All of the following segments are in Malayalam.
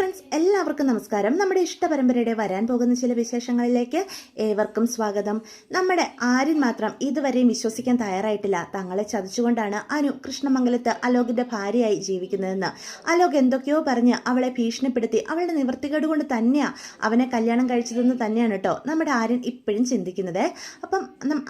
ഫ്രണ്ട്സ്, എല്ലാവർക്കും നമസ്കാരം. നമ്മുടെ ഇഷ്ടപരമ്പരയുടെ വരാൻ പോകുന്ന ചില വിശേഷങ്ങളിലേക്ക് ഏവർക്കും സ്വാഗതം. നമ്മുടെ ആര്യൻ മാത്രം ഇതുവരെയും വിശ്വസിക്കാൻ തയ്യാറായിട്ടില്ല. തങ്ങളെ ചതിച്ചുകൊണ്ടാണ് അനു കൃഷ്ണമംഗലത്ത് അലോകിന്റെ ഭാര്യയായി ജീവിക്കുന്നതെന്ന്. അലോക് എന്തൊക്കെയോ പറഞ്ഞ് അവളെ ഭീഷണിപ്പെടുത്തി അവളുടെ നിവൃത്തികേട് കൊണ്ട് തന്നെയാ അവനെ കല്യാണം കഴിച്ചതെന്ന് തന്നെയാണ് കേട്ടോ നമ്മുടെ ആര്യൻ ഇപ്പോഴും ചിന്തിക്കുന്നത്. അപ്പം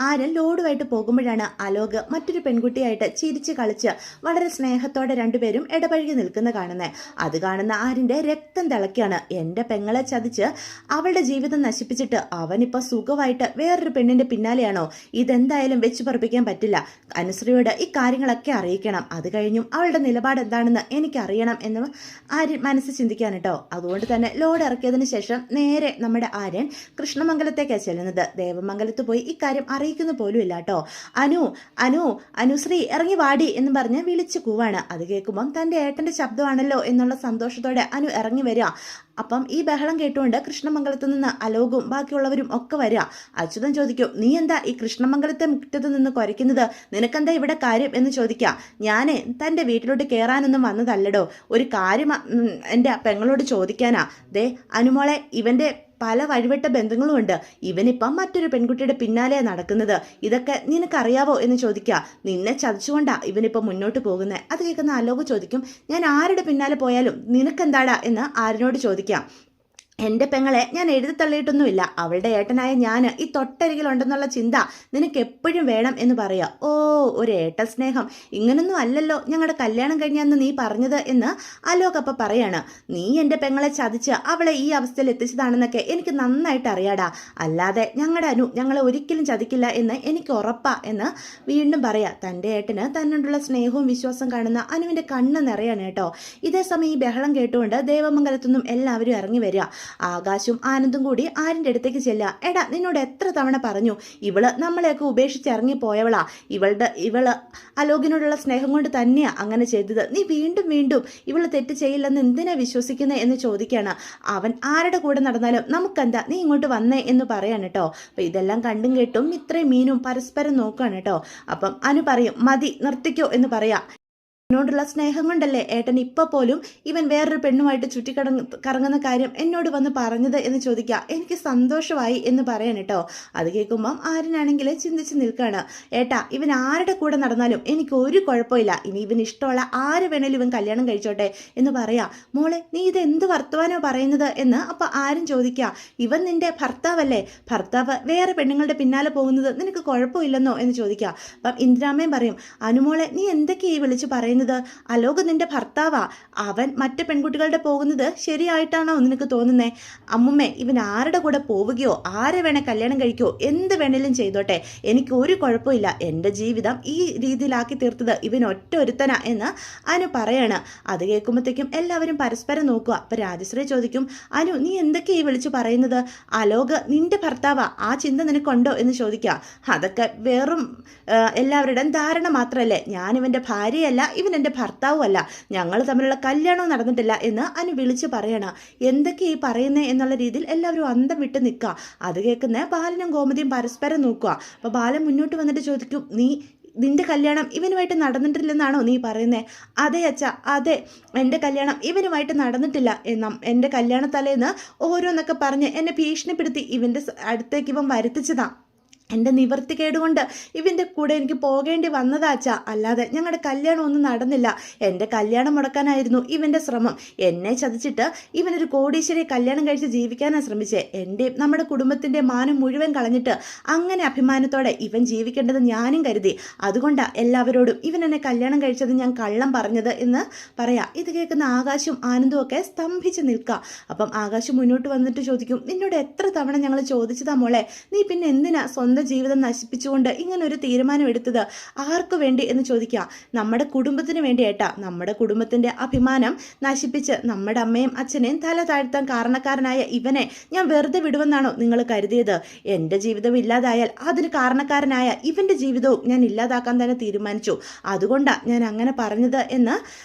ആര്യൻ ലോഡുമായിട്ട് പോകുമ്പോഴാണ് അലോക് മറ്റൊരു പെൺകുട്ടിയായിട്ട് ചിരിച്ച് കളിച്ച് വളരെ സ്നേഹത്തോടെ രണ്ടുപേരും ഇടപഴകി നിൽക്കുന്ന കാണുന്നത്. അത് കാണുന്ന ആര്യന്റെ രക്തം തിളക്കാണ്. എൻ്റെ പെങ്ങളെ ചതിച്ച് അവളുടെ ജീവിതം നശിപ്പിച്ചിട്ട് അവനിപ്പോൾ സുഖമായിട്ട് വേറൊരു പെണ്ണിന്റെ പിന്നാലെയാണോ? ഇതെന്തായാലും വെച്ച് പറപ്പിക്കാൻ പറ്റില്ല. അനുശ്രീയോട് ഈ കാര്യങ്ങളൊക്കെ അറിയിക്കണം. അത് കഴിഞ്ഞും അവളുടെ നിലപാട് എന്താണെന്ന് എനിക്കറിയണം എന്ന് ആര്യൻ മനസ്സിൽ ചിന്തിക്കാൻ കേട്ടോ. അതുകൊണ്ട് തന്നെ ലോഡ് ഇറക്കിയതിന് ശേഷം നേരെ നമ്മുടെ ആര്യൻ കൃഷ്ണമംഗലത്തേക്കാണ് ചെല്ലുന്നത്. ദേവമംഗലത്ത് പോയി ഇക്കാര്യം അറിയിക്കുന്ന പോലും ഇല്ല കേട്ടോ. അനുശ്രീ ഇറങ്ങി വാടി എന്ന് പറഞ്ഞ് വിളിച്ചു കൂവാണ്. അത് കേൾക്കുമ്പം തൻ്റെ ഏട്ടൻ്റെ ശബ്ദമാണല്ലോ എന്നുള്ള സന്തോഷത്തോടെ അനു ഇറങ്ങി വരിക. അപ്പം ഈ ബഹളം കേട്ടുകൊണ്ട് കൃഷ്ണമംഗലത്ത് നിന്ന് അലോകും ബാക്കിയുള്ളവരും ഒക്കെ വരിക. അച്യുതൻ ചോദിക്കും, നീ എന്താ ഈ കൃഷ്ണമംഗലത്തെ മുറ്റത്ത് നിന്ന് കുരയ്ക്കുന്നത്? നിനക്കെന്താ ഇവിടെ കാര്യം എന്ന് ചോദിക്കാം. ഞാനേ തൻ്റെ വീട്ടിലോട്ട് കയറാനൊന്നും വന്നതല്ലടോ, ഒരു കാര്യം എൻ്റെ പെങ്ങളോട് ചോദിക്കാനാ. ദേ അനുമോളെ, ഇവൻ്റെ പല വഴിവിട്ട ബന്ധങ്ങളും ഉണ്ട്. ഇവനിപ്പം മറ്റൊരു പെൺകുട്ടിയുടെ പിന്നാലെ നടക്കുന്നത്. ഇതൊക്കെ നിനക്കറിയാവോ എന്ന് ചോദിക്കുക. നിന്നെ ചതിച്ചുകൊണ്ടാ ഇവനിപ്പം മുന്നോട്ട് പോകുന്നത്. അത് കേൾക്കുന്ന അലോക് ചോദിക്കും, ഞാൻ ആരുടെ പിന്നാലെ പോയാലും നിനക്കെന്താടാ എന്ന് ആരിനോട് ചോദിക്കാം. എൻ്റെ പെങ്ങളെ ഞാൻ എഴുതി തള്ളിയിട്ടൊന്നുമില്ല. അവളുടെ ഏട്ടനായ ഞാൻ ഈ തൊട്ടരികിലുണ്ടെന്നുള്ള ചിന്ത നിനക്ക് എപ്പോഴും വേണം എന്ന് പറയുക. ഓ, ഒരു ഏട്ട സ്നേഹം, ഇങ്ങനൊന്നും അല്ലല്ലോ ഞങ്ങളുടെ കല്യാണം കഴിഞ്ഞാന്ന് നീ പറഞ്ഞത് എന്ന് അലോക് അപ്പം പറയാണ്. നീ എൻ്റെ പെങ്ങളെ ചതിച്ച് അവളെ ഈ അവസ്ഥയിൽ എത്തിച്ചതാണെന്നൊക്കെ എനിക്ക് നന്നായിട്ട് അറിയാടാ. അല്ലാതെ ഞങ്ങളുടെ അനു ഞങ്ങളെ ഒരിക്കലും ചതിക്കില്ല എന്ന് എനിക്ക് ഉറപ്പാ എന്ന് വീണ്ടും പറയാ. തൻ്റെ ഏട്ടന് തന്നോടുള്ള സ്നേഹവും വിശ്വാസം കാണുന്ന അനുവിൻ്റെ കണ്ണ് നിറയാണ് കേട്ടോ. ഇതേസമയം ഈ ബഹളം കേട്ടുകൊണ്ട് ദേവമംഗലത്തുനിന്നും എല്ലാവരും ഇറങ്ങി വരിക. ആകാശും ആനന്ദും കൂടി ആര്യൻ്റെ അടുത്തേക്ക് ചെല്ലുക. എടാ, നിന്നോട് എത്ര തവണ പറഞ്ഞു, ഇവള് നമ്മളെയൊക്കെ ഉപേക്ഷിച്ച് ഇറങ്ങിപ്പോയവളാ. ഇവള് അലോകിനോടുള്ള സ്നേഹം കൊണ്ട് തന്നെയാ അങ്ങനെ ചെയ്തത്. നീ വീണ്ടും വീണ്ടും ഇവള് തെറ്റ് ചെയ്യില്ലെന്ന് എന്തിനാ വിശ്വസിക്കുന്നത് എന്ന് ചോദിക്കുകയാണ്. അവൻ ആരുടെ കൂടെ നടന്നാലും നമുക്കെന്താ, നീ ഇങ്ങോട്ട് വന്നേ എന്ന് പറയാണ് കേട്ടോ. അപ്പം ഇതെല്ലാം കണ്ടും കേട്ടും ഇത്രയും മീനും പരസ്പരം നോക്കുകയാണ് കേട്ടോ. അപ്പം അനു പറയും, മതി നിർത്തിക്കോ എന്ന് പറയാ. എന്നോടുള്ള സ്നേഹം കൊണ്ടല്ലേ ഏട്ടൻ ഇപ്പോൾ പോലും ഇവൻ വേറൊരു പെണ്ണുമായിട്ട് കറങ്ങുന്ന കാര്യം എന്നോട് വന്ന് പറഞ്ഞത് എന്ന് ചോദിക്കുക. എനിക്ക് സന്തോഷമായി എന്ന് പറയാൻ കേട്ടോ. അത് കേൾക്കുമ്പം ആര്യനാണെങ്കിൽ ചിന്തിച്ച് നിൽക്കുകയാണ്. ഏട്ടാ, ഇവൻ ആരുടെ കൂടെ നടന്നാലും എനിക്ക് ഒരു കുഴപ്പമില്ല. ഇനി ഇവൻ ഇഷ്ടമുള്ള ആര് വേണേലും ഇവൻ കല്യാണം കഴിച്ചോട്ടെ എന്ന് പറയാ. മോളെ, നീ ഇത് എന്ത് വർത്തമാനോ പറയുന്നത് എന്ന് അപ്പം ആരും ചോദിക്കുക. ഇവൻ നിന്റെ ഭർത്താവല്ലേ? ഭർത്താവ് വേറെ പെണ്ണുങ്ങളുടെ പിന്നാലെ പോകുന്നത് നിനക്ക് കുഴപ്പമില്ലെന്നോ എന്ന് ചോദിക്കുക. അപ്പം ഇന്ദിരാമ്മയും പറയും, അനുമോളെ, നീ എന്തൊക്കെയാ വിളിച്ച് പറയുന്നത്? അലോക് നിന്റെ ഭർത്താവാ. അവൻ മറ്റു പെൺകുട്ടികളുടെ പോകുന്നത് ശരിയായിട്ടാണോ നിനക്ക് തോന്നുന്നേ? അമ്മുമ്മേ, ഇവൻ ആരുടെ കൂടെ പോവുകയോ ആരെ വേണേ കല്യാണം കഴിക്കോ എന്ത് വേണേലും ചെയ്തോട്ടെ, എനിക്ക് ഒരു കുഴപ്പമില്ല. എൻ്റെ ജീവിതം ഈ രീതിയിലാക്കി തീർത്തത് ഇവൻ ഒറ്റ ഒരുത്തനാ എന്ന് അനു പറയാണ്. അത് കേൾക്കുമ്പോഴത്തേക്കും എല്ലാവരും പരസ്പരം നോക്കുക. അപ്പം രാജശ്രീ ചോദിക്കും, അനു, നീ എന്തൊക്കെയാ ഈ വിളിച്ചു പറയുന്നത്? അലോക് നിന്റെ ഭർത്താവാ, ആ ചിന്ത നിനക്കുണ്ടോ എന്ന് ചോദിക്കുക. അതൊക്കെ വെറും എല്ലാവരുടെയും ധാരണ മാത്രമല്ലേ. ഞാനിവൻ്റെ ഭാര്യയല്ല, ഇവൻ എൻ്റെ ഭർത്താവുമല്ല, ഞങ്ങൾ തമ്മിലുള്ള കല്യാണവും നടന്നിട്ടില്ല എന്ന് അനു വിളിച്ച് പറയണം. എന്തൊക്കെ ഈ പറയുന്നേ എന്നുള്ള രീതിയിൽ എല്ലാവരും അന്തം വിട്ട് നിൽക്കുക. അത് കേൾക്കുന്ന ബാലനും ഗോമതിയും പരസ്പരം നോക്കുക. അപ്പോൾ ബാലൻ മുന്നോട്ട് വന്നിട്ട് ചോദിക്കും, നിന്റെ കല്യാണം ഇവനുമായിട്ട് നടന്നിട്ടില്ലെന്നാണോ നീ പറയുന്നത്? അതെ അച്ഛ, അതെ, എൻ്റെ കല്യാണം ഇവനുമായിട്ട് നടന്നിട്ടില്ല. എൻ്റെ കല്യാണ തലേന്ന് ഓരോന്നൊക്കെ പറഞ്ഞ് എന്നെ ഭീഷണിപ്പെടുത്തി ഇവൻ്റെ അടുത്തേക്ക് ഇവൻ വരുത്തിച്ചതാ. എൻ്റെ നിവർത്തികേടുകൊണ്ട് ഇവൻ്റെ കൂടെ എനിക്ക് പോകേണ്ടി വന്നതാച്ചാ. അല്ലാതെ ഞങ്ങളുടെ കല്യാണം ഒന്നും നടന്നില്ല. എൻ്റെ കല്യാണം മുടക്കാനായിരുന്നു ഇവൻ്റെ ശ്രമം. എന്നെ ചതിച്ചിട്ട് ഇവനൊരു കോടീശ്വരിയെ കല്യാണം കഴിച്ച് ജീവിക്കാനാണ് ശ്രമിച്ചേ. എൻ്റെ നമ്മുടെ കുടുംബത്തിൻ്റെ മാനം മുഴുവൻ കളഞ്ഞിട്ട് അങ്ങനെ അഭിമാനത്തോടെ ഇവൻ ജീവിക്കേണ്ടത് ഞാനും കരുതി. അതുകൊണ്ടാണ് എല്ലാവരോടും ഇവൻ എന്നെ കല്യാണം കഴിച്ചത് ഞാൻ കള്ളം പറഞ്ഞത് എന്ന് പറയാം. ഇത് കേൾക്കുന്ന ആകാശും ആനന്ദും ഒക്കെ സ്തംഭിച്ച് നിൽക്കുക. അപ്പം ആകാശം മുന്നോട്ട് വന്നിട്ട് ചോദിക്കും, നിന്നോട് എത്ര തവണ ഞങ്ങൾ ചോദിച്ചതാ മോളെ, നീ പിന്നെ എന്തിനാ സ്വന്തം ജീവിതം നശിപ്പിച്ചുകൊണ്ട് ഇങ്ങനൊരു തീരുമാനം എടുത്തത്? ആർക്കു വേണ്ടി എന്ന് ചോദിക്കുക. നമ്മുടെ കുടുംബത്തിന് വേണ്ടിയേട്ടാ. നമ്മുടെ കുടുംബത്തിൻ്റെ അഭിമാനം നശിപ്പിച്ച് നമ്മുടെ അമ്മയും അച്ഛനെയും തല താഴ്ത്താൻ കാരണക്കാരനായ ഇവനെ ഞാൻ വെറുതെ വിടുമെന്നാണോ നിങ്ങൾ കരുതിയത്? എൻ്റെ ജീവിതം ഇല്ലാതായാൽ അതിന് കാരണക്കാരനായ ഇവൻ്റെ ജീവിതവും ഞാൻ ഇല്ലാതാക്കാൻ തന്നെ തീരുമാനിച്ചു. അതുകൊണ്ടാണ് ഞാൻ അങ്ങനെ പറഞ്ഞത് എന്ന്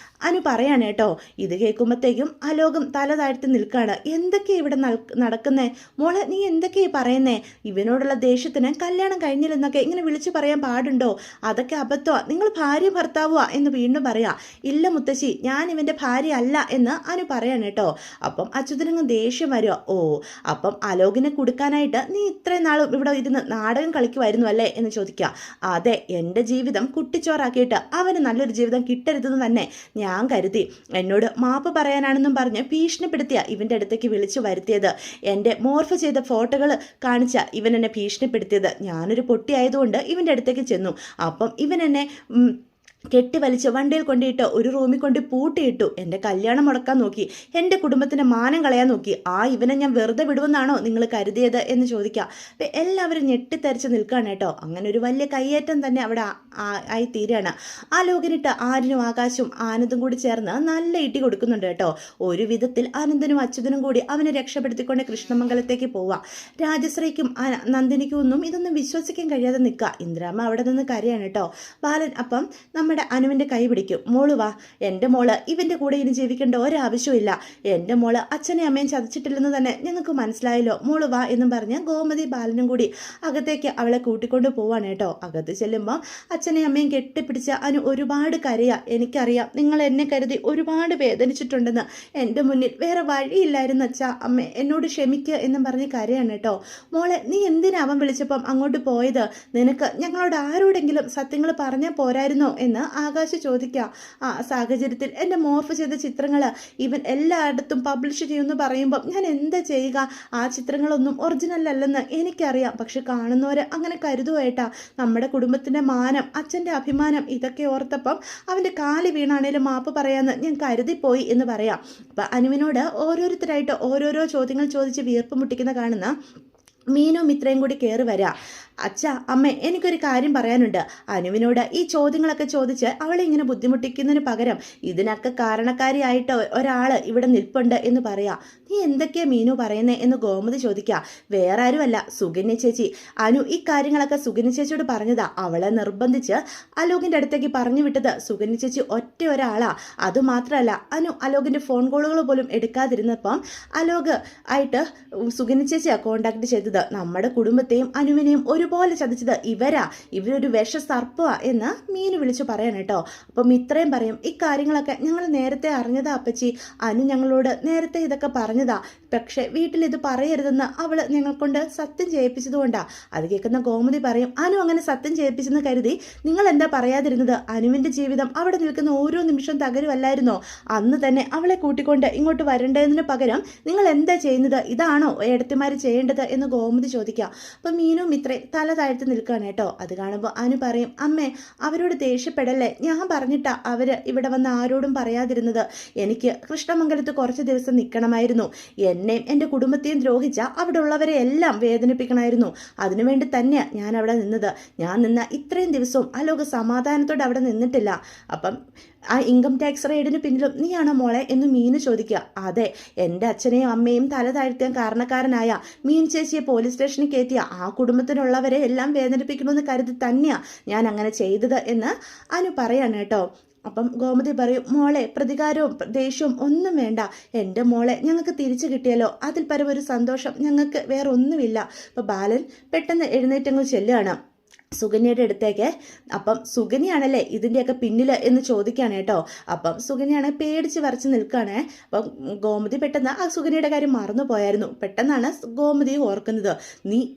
അനു പറയാണ് കേട്ടോ. ഇത് കേൾക്കുമ്പോഴത്തേക്കും അലോകം തല താഴ്ത്തി നിൽക്കുകയാണ്. എന്തൊക്കെയാ ഇവിടെ നടക്കുന്നേ മോളെ, നീ എന്തൊക്കെയാ പറയുന്നേ? ഇവനോടുള്ള ദേഷ്യത്തിന് കല്യാണം കഴിഞ്ഞില്ലെന്നൊക്കെ ഇങ്ങനെ വിളിച്ചു പറയാൻ പാടുണ്ടോ? അതൊക്കെ അബദ്ധമാണ്, നിങ്ങൾ ഭാര്യ ഭർത്താവുക എന്ന് വീണ്ടും പറയാ. ഇല്ല മുത്തശ്ശി, ഞാൻ ഇവന്റെ ഭാര്യ അല്ല എന്ന് അനു പറയാണ് കേട്ടോ. അപ്പം അച്യുതനങ്ങ് ദേഷ്യം വരുമോ? ഓ, അപ്പം അലോകിനെ കൊടുക്കാനായിട്ട് നീ ഇത്രയും നാളും ഇവിടെ ഇരുന്ന് നാടകം കളിക്കുമായിരുന്നു അല്ലേ എന്ന് ചോദിക്കുക. അതെ, എൻ്റെ ജീവിതം കുട്ടിച്ചോറാക്കിയിട്ട് അവന് നല്ലൊരു ജീവിതം കിട്ടരുതെന്ന് തന്നെ ഞാൻ കരുതി. എന്നോട് മാപ്പ് പറയാനാണെന്നും പറഞ്ഞ് ഭീഷണിപ്പെടുത്തിയ ഇവൻ്റെ അടുത്തേക്ക് വിളിച്ചു വരുത്തിയത്. എൻ്റെ മോർഫ് ചെയ്ത ഫോട്ടോകൾ കാണിച്ച ഇവൻ എന്നെ ഭീഷണിപ്പെടുത്തിയത്. ഞാനൊരു പൊട്ടിയായതുകൊണ്ട് ഇവൻ്റെ അടുത്തേക്ക് ചെന്നു. അപ്പം ഇവൻ എന്നെ കെട്ടിവലിച്ച് വണ്ടിയിൽ കൊണ്ടിട്ട് ഒരു റൂമിൽ കൊണ്ട് പൂട്ടിയിട്ടു. എൻ്റെ കല്യാണം മുടക്കാൻ നോക്കി, എൻ്റെ കുടുംബത്തിൻ്റെ മാനം കളയാൻ നോക്കി. ഇവനെ ഞാൻ വെറുതെ വിടുമെന്നാണോ നിങ്ങൾ കരുതിയത് എന്ന് ചോദിക്കാം. അപ്പം എല്ലാവരും ഞെട്ടിത്തരിച്ച് നിൽക്കുകയാണ് കേട്ടോ. അങ്ങനെ ഒരു വലിയ കയ്യേറ്റം തന്നെ അവിടെ ആയി തീരുകയാണ്. ആ ലോകിനിട്ട് ആര്യനും ആകാശും ആനന്ദും കൂടി ചേർന്ന് നല്ല ഇട്ടി കൊടുക്കുന്നുണ്ട് കേട്ടോ. ഒരു വിധത്തിൽ ആനന്ദനും അച്യുതനും കൂടി അവനെ രക്ഷപ്പെടുത്തിക്കൊണ്ട് കൃഷ്ണമംഗലത്തേക്ക് പോവാം. രാജശ്രീക്കും നന്ദിനിക്കും ഒന്നും ഇതൊന്നും വിശ്വസിക്കാൻ കഴിയാതെ നിൽക്കുക. ഇന്ദിരാമ്മ അവിടെ നിന്ന് കരയാണ് കേട്ടോ. ബാലൻ അപ്പം നമ്മുടെ അനുവിൻ്റെ കൈ പിടിക്കും. മോള് വാ, എൻ്റെ മോള് ഇവൻ്റെ കൂടെ ഇനി ജീവിക്കേണ്ട ഒരാവശ്യമില്ല. എൻ്റെ മോള് അച്ഛനെ അമ്മയും ചതിച്ചിട്ടില്ലെന്ന് തന്നെ ഞങ്ങൾക്ക് മനസ്സിലായല്ലോ, മോള് വാ എന്നും പറഞ്ഞ് ഗോമതി ബാലനും കൂടി അകത്തേക്ക് അവളെ കൂട്ടിക്കൊണ്ട് പോവാണ് കേട്ടോ. അകത്ത് ചെല്ലുമ്പോൾ അച്ഛനെയും അമ്മയും കെട്ടിപ്പിടിച്ച് അനു ഒരുപാട് കരയാ. എനിക്കറിയാം നിങ്ങൾ എന്നെ കരുതി ഒരുപാട് വേദനിച്ചിട്ടുണ്ടെന്ന്. എൻ്റെ മുന്നിൽ വേറെ വഴിയില്ലായിരുന്നു അച്ഛാ, അമ്മ എന്നോട് ക്ഷമിക്കുക എന്നും പറഞ്ഞ് കരയാണ് കേട്ടോ. മോളെ, നീ എന്തിനാ അവൻ വിളിച്ചപ്പം അങ്ങോട്ട് പോയത്? നിനക്ക് ഞങ്ങളോട് ആരോടെങ്കിലും സത്യങ്ങൾ പറഞ്ഞാൽ പോരായിരുന്നോ എന്ന് ആകാശ് ചോദിക്കുക. ആ സാഹചര്യത്തിൽ എൻ്റെ മോർഫ് ചെയ്ത ചിത്രങ്ങൾ ഇവൻ എല്ലായിടത്തും പബ്ലിഷ് ചെയ്യുമെന്ന് പറയുമ്പം ഞാൻ എന്താ ചെയ്യുക? ആ ചിത്രങ്ങളൊന്നും ഒറിജിനൽ അല്ലെന്ന് എനിക്കറിയാം. പക്ഷെ കാണുന്നവർ അങ്ങനെ കരുതുവേട്ടാ. നമ്മുടെ കുടുംബത്തിൻ്റെ മാനം, അച്ഛൻ്റെ അഭിമാനം, ഇതൊക്കെ ഓർത്തപ്പം അവൻ്റെ കാല് വീണാണേലും മാപ്പ് പറയാമെന്ന് ഞാൻ കരുതിപ്പോയി എന്ന് പറയാം. അപ്പം അനുവിനോട് ഓരോരുത്തരായിട്ട് ഓരോരോ ചോദ്യങ്ങൾ ചോദിച്ച് വീർപ്പ് മുട്ടിക്കുന്ന കാണുന്ന മീനും മിത്രയും കൂടി കയറി വരാം. അച്ഛ, അമ്മ, എനിക്കൊരു കാര്യം പറയാനുണ്ട്. അനുവിനോട് ഈ ചോദ്യങ്ങളൊക്കെ ചോദിച്ച് അവളെ ഇങ്ങനെ ബുദ്ധിമുട്ടിക്കുന്നതിന് പകരം ഇതിനൊക്കെ കാരണക്കാരിയായിട്ട് ഒരാൾ ഇവിടെ നിൽപ്പുണ്ട് എന്ന് പറയാം. നീ എന്തൊക്കെയാ മീനു പറയുന്നേ എന്ന് ഗോമതി ചോദിക്കുക. വേറെ ആരുമല്ല, സുകന്യ ചേച്ചി. അനു ഈ കാര്യങ്ങളൊക്കെ സുകന്യ ചേച്ചിയോട് പറഞ്ഞതാ. അവളെ നിർബന്ധിച്ച് അലോകിൻ്റെ അടുത്തേക്ക് പറഞ്ഞു വിട്ടത് സുകന്യ ചേച്ചി ഒറ്റ ഒരാളാ. അതുമാത്രമല്ല, അനു അലോകിൻ്റെ ഫോൺ കോളുകൾ പോലും എടുക്കാതിരുന്നപ്പം അലോക് ആയിട്ട് സുകന്യ ചേച്ചിയാണ് കോണ്ടാക്ട് ചെയ്തത്. നമ്മുടെ കുടുംബത്തെയും അനുവിനെയും ഒരുപോലെ ചതിച്ചത് ഇവരൊരു വിഷ സർപ്പമാ എന്ന് മീനു വിളിച്ചു പറയാൻ കേട്ടോ. അപ്പം ഇത്രയും പറയും, ഇക്കാര്യങ്ങളൊക്കെ ഞങ്ങൾ നേരത്തെ അറിഞ്ഞതാ അപ്പച്ചി. അനു ഞങ്ങളോട് നേരത്തെ ഇതൊക്കെ പറഞ്ഞതാ. പക്ഷെ വീട്ടിൽ ഇത് പറയരുതെന്ന് അവള് ഞങ്ങൾക്കൊണ്ട് സത്യം ചെയ്യിപ്പിച്ചതുകൊണ്ടാ. അത് കേൾക്കുന്ന ഗോമതി പറയും, അനു അങ്ങനെ സത്യം ചെയ്യിപ്പിച്ചെന്ന് കരുതി നിങ്ങൾ എന്താ പറയാതിരുന്നത്? അനുവിന്റെ ജീവിതം അവിടെ നിൽക്കുന്ന ഓരോ നിമിഷം തകരുമല്ലായിരുന്നോ? അന്ന് തന്നെ അവളെ കൂട്ടിക്കൊണ്ട് ഇങ്ങോട്ട് വരേണ്ടതിന് പകരം നിങ്ങൾ എന്താ ചെയ്യുന്നത്? ഇതാണോ ഏടത്തിമാർ ചെയ്യേണ്ടത് എന്ന് ഗോമതി ചോദിക്കുക. അപ്പം മീനും മിത്രയും തല താഴ്ത്തി നിൽക്കുകയാണ് കേട്ടോ. അത് കാണുമ്പോൾ അനു പറയും, അമ്മേ, അവരോട് ദേഷ്യപ്പെടല്ലേ. ഞാൻ പറഞ്ഞിട്ടാ അവര് ഇവിടെ വന്ന് ആരോടും പറയാതിരുന്നത്. എനിക്ക് കൃഷ്ണമംഗലത്ത് കുറച്ച് ദിവസം നിൽക്കണമായിരുന്നു. എന്നെയും എൻ്റെ കുടുംബത്തെയും ദ്രോഹിച്ച അവിടെ ഉള്ളവരെ എല്ലാം വേദനിപ്പിക്കണമായിരുന്നു. അതിനുവേണ്ടി തന്നെയാ ഞാൻ അവിടെ നിന്നത്. ഞാൻ നിന്ന ഇത്രയും ദിവസവും അലോക സമാധാനത്തോടെ അവിടെ നിന്നിട്ടില്ല. അപ്പം ആ ഇൻകം ടാക്സ് റെയ്ഡിന് പിന്നിലും നീയാണോ മോളെ എന്ന് മീന് ചോദിക്കുക. അതെ, എൻ്റെ അച്ഛനെയും അമ്മയും തല താഴ്ത്താൻ കാരണക്കാരനായ മീൻ ചേച്ചിയെ പോലീസ് സ്റ്റേഷനിൽ കയറ്റിയ ആ കുടുംബത്തിനുള്ളവരെ എല്ലാം വേദനിപ്പിക്കണമെന്ന് കരുതി തന്നെയാ ഞാൻ അങ്ങനെ ചെയ്തത് എന്ന് അനു പറയാണ് കേട്ടോ. അപ്പം ഗോമതി പറയും, മോളെ, പ്രതികാരവും ദേഷ്യവും ഒന്നും വേണ്ട. എൻ്റെ മോളെ ഞങ്ങൾക്ക് തിരിച്ചു കിട്ടിയല്ലോ, അതിൽ പരം ഒരു സന്തോഷം ഞങ്ങൾക്ക് വേറെ ഒന്നുമില്ല. അപ്പം ബാലൻ പെട്ടെന്ന് എഴുന്നേറ്റങ്ങ് ചെല്ലുകയാണ് സുകന്യയുടെ അടുത്തേക്ക്. അപ്പം സുകന്യാണല്ലേ ഇതിൻ്റെയൊക്കെ പിന്നിൽ എന്ന് ചോദിക്കുകയാണ് കേട്ടോ. അപ്പം സുകന്യാണ് പേടിച്ച് വരച്ച് നിൽക്കുകയാണ്. അപ്പം ഗോമതി പെട്ടെന്ന് ആ സുകന്യയുടെ കാര്യം മറന്നു പോയായിരുന്നു. പെട്ടെന്നാണ് ഗോമതി ഓർക്കുന്നത്,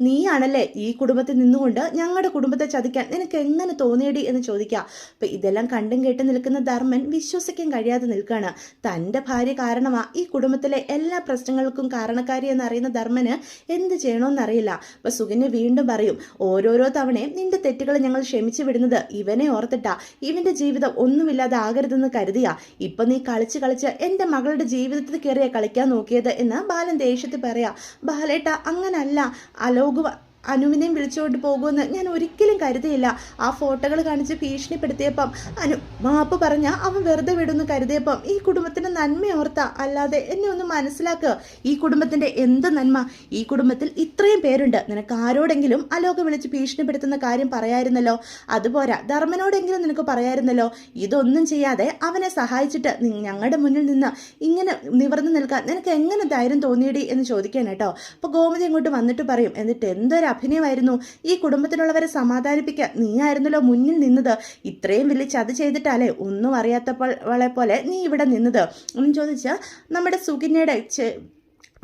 നീയാണല്ലേ ഈ കുടുംബത്തിൽ നിന്നുകൊണ്ട് ഞങ്ങളുടെ കുടുംബത്തെ ചതിക്കാൻ നിനക്ക് എങ്ങനെ തോന്നിയടി എന്ന് ചോദിക്കുക. അപ്പം ഇതെല്ലാം കണ്ടും കേട്ട് നിൽക്കുന്ന ധർമ്മൻ വിശ്വസിക്കാൻ കഴിയാതെ നിൽക്കുകയാണ്. തൻ്റെ ഭാര്യ കാരണമാണ് ഈ കുടുംബത്തിലെ എല്ലാ പ്രശ്നങ്ങൾക്കും കാരണക്കാരി എന്നറിയുന്ന ധർമ്മന് എന്ത് ചെയ്യണമെന്നറിയില്ല. അപ്പം സുകന്യ വീണ്ടും പറയും, ഓരോരോ തവണയും നിന്റെ തെറ്റുകൾ ഞങ്ങൾ ക്ഷമിച്ചു വിടുന്നത് ഇവനെ ഓർത്തിട്ടാ. ഇവന്റെ ജീവിതം ഒന്നുമില്ലാതെ ആകരുതെന്ന് കരുതിയാ. ഇപ്പൊ നീ കളിച്ച് എൻ്റെ മകളുടെ ജീവിതത്തിൽ കയറിയാ കളിക്കാൻ നോക്കിയത് എന്ന് ബാലൻ ദേഷ്യത്തിൽ പറയാ. ബാലേട്ട, അങ്ങനല്ല, അലോക് അനുവിനെയും വിളിച്ചുകൊണ്ട് പോകുമെന്ന് ഞാൻ ഒരിക്കലും കരുതിയില്ല. ആ ഫോട്ടോകൾ കാണിച്ച് ഭീഷണിപ്പെടുത്തിയപ്പം അനു മാപ്പ് പറഞ്ഞ അവൻ വെറുതെ വിടുന്നു കരുതിയപ്പം ഈ കുടുംബത്തിൻ്റെ നന്മയോർത്ത, അല്ലാതെ എന്നെ ഒന്ന് മനസ്സിലാക്കുക. ഈ കുടുംബത്തിൻ്റെ എന്ത് നന്മ? ഈ കുടുംബത്തിൽ ഇത്രയും പേരുണ്ട്. നിനക്ക് ആരോടെങ്കിലും അലോക വിളിച്ച് ഭീഷണിപ്പെടുത്തുന്ന കാര്യം പറയായിരുന്നല്ലോ. അതുപോരാ, ധർമ്മനോടെങ്കിലും നിനക്ക് പറയായിരുന്നല്ലോ. ഇതൊന്നും ചെയ്യാതെ അവനെ സഹായിച്ചിട്ട് ഞങ്ങളുടെ മുന്നിൽ നിന്ന് ഇങ്ങനെ നിവർന്നു നിൽക്കാൻ നിനക്ക് എങ്ങനെ ധൈര്യം തോന്നിയടി എന്ന് ചോദിക്കാൻ കേട്ടോ. അപ്പോൾ ഗോമതി ഇങ്ങോട്ട് വന്നിട്ട് പറയും, എന്നിട്ട് എന്തൊരു അഭിനയമായിരുന്നു. ഈ കുടുംബത്തിലുള്ളവരെ സമാധാനിപ്പിക്കാൻ നീ ആയിരുന്നല്ലോ മുന്നിൽ നിന്നത്. ഇത്രയും വലിയ ചതി ചെയ്തിട്ടല്ലേ ഒന്നും അറിയാത്തവളെ പോലെ നീ ഇവിടെ നിന്നത് എന്ന് ചോദിച്ചാൽ നമ്മുടെ സുകന്യയുടെ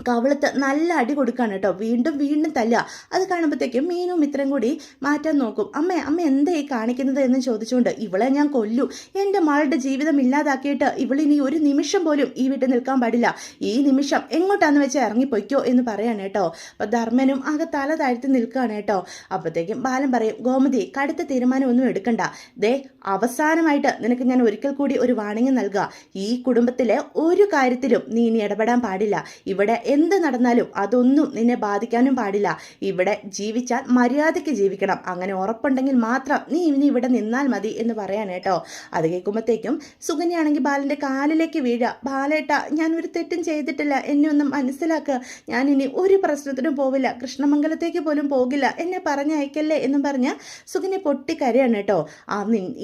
കവളത്ത് നല്ല അടി കൊടുക്കാണ് കേട്ടോ. വീണ്ടും വീണ്ടും തല്ലുക. അത് കാണുമ്പോഴത്തേക്കും മീനും ഇത്രയും കൂടി മാറ്റാൻ നോക്കും. അമ്മ എന്താ ഈ കാണിക്കുന്നത് എന്ന് ചോദിച്ചുകൊണ്ട്, ഇവളെ ഞാൻ കൊല്ലു, എൻ്റെ മകളുടെ ജീവിതം ഇല്ലാതാക്കിയിട്ട് ഇവളിനി ഒരു നിമിഷം പോലും ഈ വീട്ടിൽ നിൽക്കാൻ പാടില്ല. ഈ നിമിഷം എങ്ങോട്ടാന്ന് വെച്ചാൽ ഇറങ്ങിപ്പോയിക്കോ എന്ന് പറയാണ് കേട്ടോ. അപ്പോൾ ധർമ്മനും ആകെ തല താഴ്ത്തി നിൽക്കുകയാണ് കേട്ടോ. അപ്പോഴത്തേക്കും ബാലൻ പറയും, ഗോമതി കടുത്ത തീരുമാനമൊന്നും എടുക്കണ്ട. ദേ അവസാനമായിട്ട് നിനക്ക് ഞാൻ ഒരിക്കൽ കൂടി ഒരു വാണിംഗ് നൽകുക. ഈ കുടുംബത്തിലെ ഒരു കാര്യത്തിലും നീ ഇനി ഇടപെടാൻ പാടില്ല. ഇവിടെ എന്ത് നടന്നാലും അതൊന്നും നിന്നെ ബാധിക്കാനും പാടില്ല. ഇവിടെ ജീവിച്ചാൽ മര്യാദയ്ക്ക് ജീവിക്കണം. അങ്ങനെ ഉറപ്പുണ്ടെങ്കിൽ മാത്രം നീ ഇനി ഇവിടെ നിന്നാൽ മതി എന്ന് പറയാൻ കേട്ടോ. അത് കേൾക്കുമ്പോഴത്തേക്കും സുകന്യാണെങ്കിൽ ബാലൻ്റെ കാലിലേക്ക് വീഴുക. ബാലേട്ട, ഞാൻ ഒരു തെറ്റും ചെയ്തിട്ടില്ല, എന്നെ ഒന്നും മനസ്സിലാക്കുക. ഞാൻ ഇനി ഒരു പ്രശ്നത്തിനും പോവില്ല, കൃഷ്ണമംഗലത്തേക്ക് പോലും പോകില്ല, എന്നെ പറഞ്ഞയക്കല്ലേ എന്നും പറഞ്ഞ് സുകന്യ പൊട്ടിക്കരയാണ് കേട്ടോ.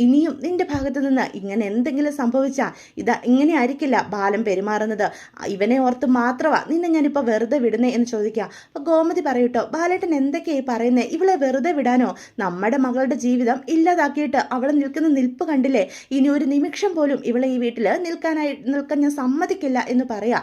ഇനിയും നിന്റെ ഭാഗത്ത് നിന്ന് ഇങ്ങനെ എന്തെങ്കിലും സംഭവിച്ചാൽ ഇങ്ങനെ ആയിരിക്കില്ല ബാലൻ പെരുമാറുന്നത്. ഇവനെ ഓർത്ത് മാത്രമാ നിന്നെ ഞാനിപ്പോൾ വെറുതെ വിടുന്നേ എന്ന് ചോദിക്കുക. അപ്പോൾ ഗോമതി പറയൂട്ടോ, ബാലേട്ടൻ എന്തൊക്കെയായി പറയുന്നേ? ഇവളെ വെറുതെ വിടാനോ? നമ്മുടെ മകളുടെ ജീവിതം ഇല്ലാതാക്കിയിട്ട് അവൾ നിൽക്കുന്ന നിൽപ്പ് കണ്ടില്ലേ? ഇനി ഒരു നിമിഷം പോലും ഇവളെ ഈ വീട്ടിൽ നിൽക്കാൻ ഞാൻ സമ്മതിക്കില്ല എന്ന് പറയാ.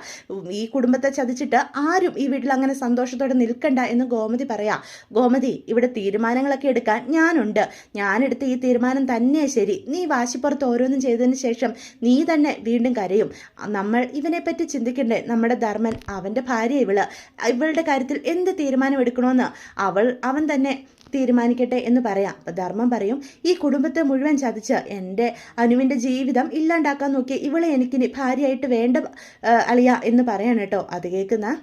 ഈ കുടുംബത്തെ ചതിച്ചിട്ട് ആരും ഈ വീട്ടിൽ അങ്ങനെ സന്തോഷത്തോടെ നിൽക്കണ്ട എന്ന് ഗോമതി പറയാ. ഗോമതി, ഇവിടെ തീരുമാനങ്ങളൊക്കെ എടുക്കാൻ ഞാനുണ്ട്. ഞാനെടുത്ത ഈ തീരുമാനം തന്നെയാ ശരി. നീ വാശിപ്പുറത്ത് ഓരോന്നും ചെയ്തതിന് ശേഷം നീ തന്നെ വീണ്ടും കരയും. നമ്മൾ ഇവനെപ്പറ്റി ചിന്തിക്കണ്ടേ? നമ്മുടെ ധർമ്മൻ, അവൻ്റെ ഭാര്യ ഇവളുടെ കാര്യത്തിൽ എന്ത് തീരുമാനം എടുക്കണമെന്ന് അവൻ തന്നെ തീരുമാനിക്കട്ടെ എന്ന് പറയാം. അപ്പം ധർമ്മം പറയും, ഈ കുടുംബത്തെ മുഴുവൻ ചതിച്ച് എൻ്റെ അനുവിൻ്റെ ജീവിതം ഇല്ലാണ്ടാക്കാൻ നോക്കി ഇവളെ എനിക്കിനി ഭാര്യയായിട്ട് വേണ്ട അളിയ എന്ന് പറയാണ് കേട്ടോ. അത് കേൾക്കുന്ന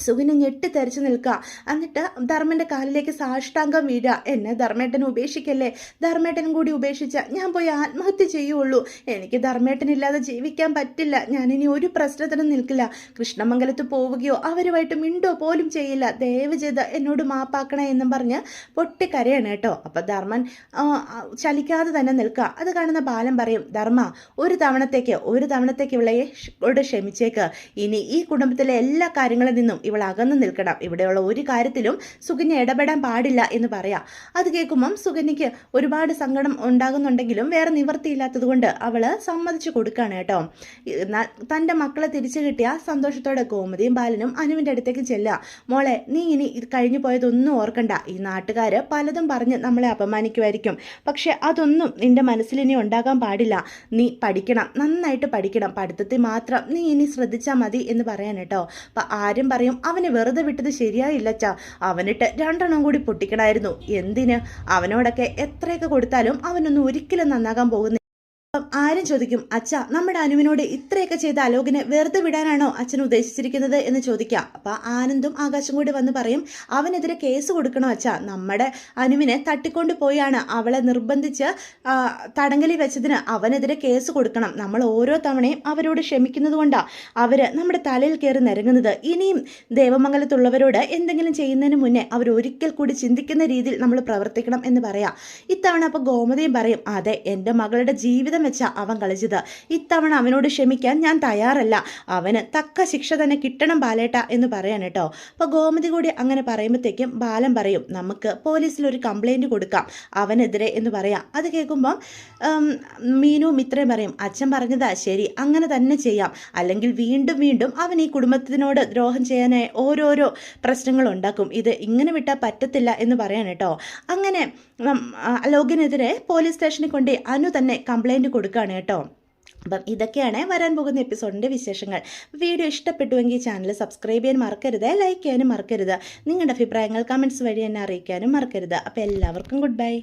സുകന്യ ഞെട്ടിത്തെറിച്ച് നിൽക്കുക. എന്നിട്ട് ധർമ്മൻ്റെ കാലിലേക്ക് സാഷ്ടാംഗം വീഴുക. എന്നെ ധർമ്മേട്ടൻ ഉപേക്ഷിക്കല്ലേ, ധർമ്മേട്ടനും കൂടി ഉപേക്ഷിച്ച ഞാൻ പോയി ആത്മഹത്യ ചെയ്യുള്ളൂ. എനിക്ക് ധർമ്മേട്ടനില്ലാതെ ജീവിക്കാൻ പറ്റില്ല. ഞാനിനി ഒരു പ്രശ്നത്തിനും നിൽക്കില്ല. കൃഷ്ണമംഗലത്ത് പോവുകയോ അവരുമായിട്ട് മിണ്ടോ പോലും ചെയ്യില്ല. ദയവ് ചെയ്ത് എന്നോട് മാപ്പാക്കണേ എന്നും പറഞ്ഞ് പൊട്ടിക്കരയാണ് കേട്ടോ. അപ്പം ധർമ്മൻ ചലിക്കാതെ തന്നെ നിൽക്കുക. അത് കാണുന്ന ബാലൻ പറയും, ധർമ്മ ഒരു തവണത്തേക്ക് ഇവളെ ക്ഷമിച്ചേക്ക്. ഇനി ഈ കുടുംബത്തിലെ എല്ലാ കാര്യങ്ങളിൽ നിന്നും ഇവൾ അകന്നു നിൽക്കണം. ഇവിടെയുള്ള ഒരു കാര്യത്തിലും സുകന്യ ഇടപെടാൻ പാടില്ല എന്ന് പറയാം. അത് കേൾക്കുമ്പം സുകന്യയ്ക്ക് ഒരുപാട് സങ്കടം ഉണ്ടാകുന്നുണ്ടെങ്കിലും വേറെ നിവൃത്തിയില്ലാത്തത് കൊണ്ട് അവൾ സമ്മതിച്ചു കൊടുക്കുകയാണ് കേട്ടോ. എന്നാൽ തൻ്റെ മക്കളെ തിരിച്ചു കിട്ടിയ സന്തോഷത്തോടെ ഗോമതിയും ബാലനും അനുവിൻ്റെ അടുത്തേക്ക് ചെല്ലുക. മോളെ, നീ ഇനി കഴിഞ്ഞു പോയതൊന്നും ഓർക്കണ്ട. ഈ നാട്ടുകാർ പലതും പറഞ്ഞ് നമ്മളെ അപമാനിക്കുമായിരിക്കും. പക്ഷെ അതൊന്നും നിന്റെ മനസ്സിൽ ഇനി ഉണ്ടാകാൻ പാടില്ല. നീ പഠിക്കണം, നന്നായിട്ട് പഠിക്കണം. പഠിത്തത്തിൽ മാത്രം നീ ഇനി ശ്രദ്ധിച്ചാൽ മതി എന്ന് പറയാൻ കേട്ടോ. അപ്പം ആരും പറയും, അവനെ വെറുതെ വിട്ടത് ശരിയായില്ലച്ചാ, അവനിട്ട് 2 കൂടി പൊട്ടിക്കണമായിരുന്നു. എന്തിന്? അവനോടൊക്കെ എത്രയൊക്കെ കൊടുത്താലും അവനൊന്നും ഒരിക്കലും നന്നാകാൻ പോകുന്നില്ല. ആരും ചോദിക്കും, അച്ഛ നമ്മുടെ അനുവിനോട് ഇത്രയൊക്കെ ചെയ്ത അലോകിനെ വെറുതെ വിടാനാണോ അച്ഛൻ ഉദ്ദേശിച്ചിരിക്കുന്നത് എന്ന് ചോദിക്കാം. അപ്പം ആനന്ദും ആകാശം കൂടി വന്ന് പറയും, അവനെതിരെ കേസ് കൊടുക്കണോ അച്ഛ? നമ്മുടെ അനുവിനെ തട്ടിക്കൊണ്ട് പോയാണ് അവളെ നിർബന്ധിച്ച് തടങ്കലിൽ വെച്ചതിന് അവനെതിരെ കേസ് കൊടുക്കണം. നമ്മൾ ഓരോ തവണയും അവരോട് ക്ഷമിക്കുന്നത് കൊണ്ടാണ് അവർ നമ്മുടെ തലയിൽ കയറി നിരങ്ങുന്നത്. ഇനിയും ദേവമംഗലത്തുള്ളവരോട് എന്തെങ്കിലും ചെയ്യുന്നതിന് മുന്നേ അവർ ഒരിക്കൽ കൂടി ചിന്തിക്കുന്ന രീതിയിൽ നമ്മൾ പ്രവർത്തിക്കണം എന്ന് പറയാം. ഇത്തവണ അപ്പോൾ ഗോമതിയും പറയും, അതെ, എൻ്റെ മകളുടെ ജീവിതം വെച്ച അവൻ കളിച്ചത്. ഇത്തവണ അവനോട് ക്ഷമിക്കാൻ ഞാൻ തയ്യാറല്ല. അവന് തക്ക ശിക്ഷ തന്നെ കിട്ടണം ബാലേട്ട എന്ന് പറയാൻ കേട്ടോ. അപ്പോൾ ഗോമതി കൂടി അങ്ങനെ പറയുമ്പോഴത്തേക്കും ബാലൻ പറയും, നമുക്ക് പോലീസിലൊരു കംപ്ലൈൻറ്റ് കൊടുക്കാം അവനെതിരെ എന്ന് പറയാം. അത് കേൾക്കുമ്പം മീനു മിത്രയും പറയും, അച്ഛൻ പറഞ്ഞതാ ശരി, അങ്ങനെ തന്നെ ചെയ്യാം. അല്ലെങ്കിൽ വീണ്ടും വീണ്ടും അവൻ ഈ കുടുംബത്തിനോട് ദ്രോഹം ചെയ്യാനായി ഓരോരോ പ്രശ്നങ്ങൾ ഉണ്ടാക്കും. ഇത് ഇങ്ങനെ വിട്ടാൽ പറ്റത്തില്ല എന്ന് പറയാൻ കേട്ടോ. അങ്ങനെ അലോകിനെതിരെ പോലീസ് സ്റ്റേഷനിൽ കൊണ്ട് അനു തന്നെ കംപ്ലൈൻറ്റ് കൊടുക്കുകയാണ് കേട്ടോ. അപ്പം ഇതൊക്കെയാണ് വരാൻ പോകുന്ന എപ്പിസോഡിൻ്റെ വിശേഷങ്ങൾ. വീഡിയോ ഇഷ്ടപ്പെട്ടുവെങ്കിൽ ചാനൽ സബ്സ്ക്രൈബ് ചെയ്യാൻ മറക്കരുത്, ലൈക്ക് ചെയ്യാനും മറക്കരുത്. നിങ്ങളുടെ അഭിപ്രായങ്ങൾ കമൻറ്റ്സ് വഴി എന്നെ അറിയിക്കാനും മറക്കരുത്. അപ്പോൾ എല്ലാവർക്കും ഗുഡ് ബൈ.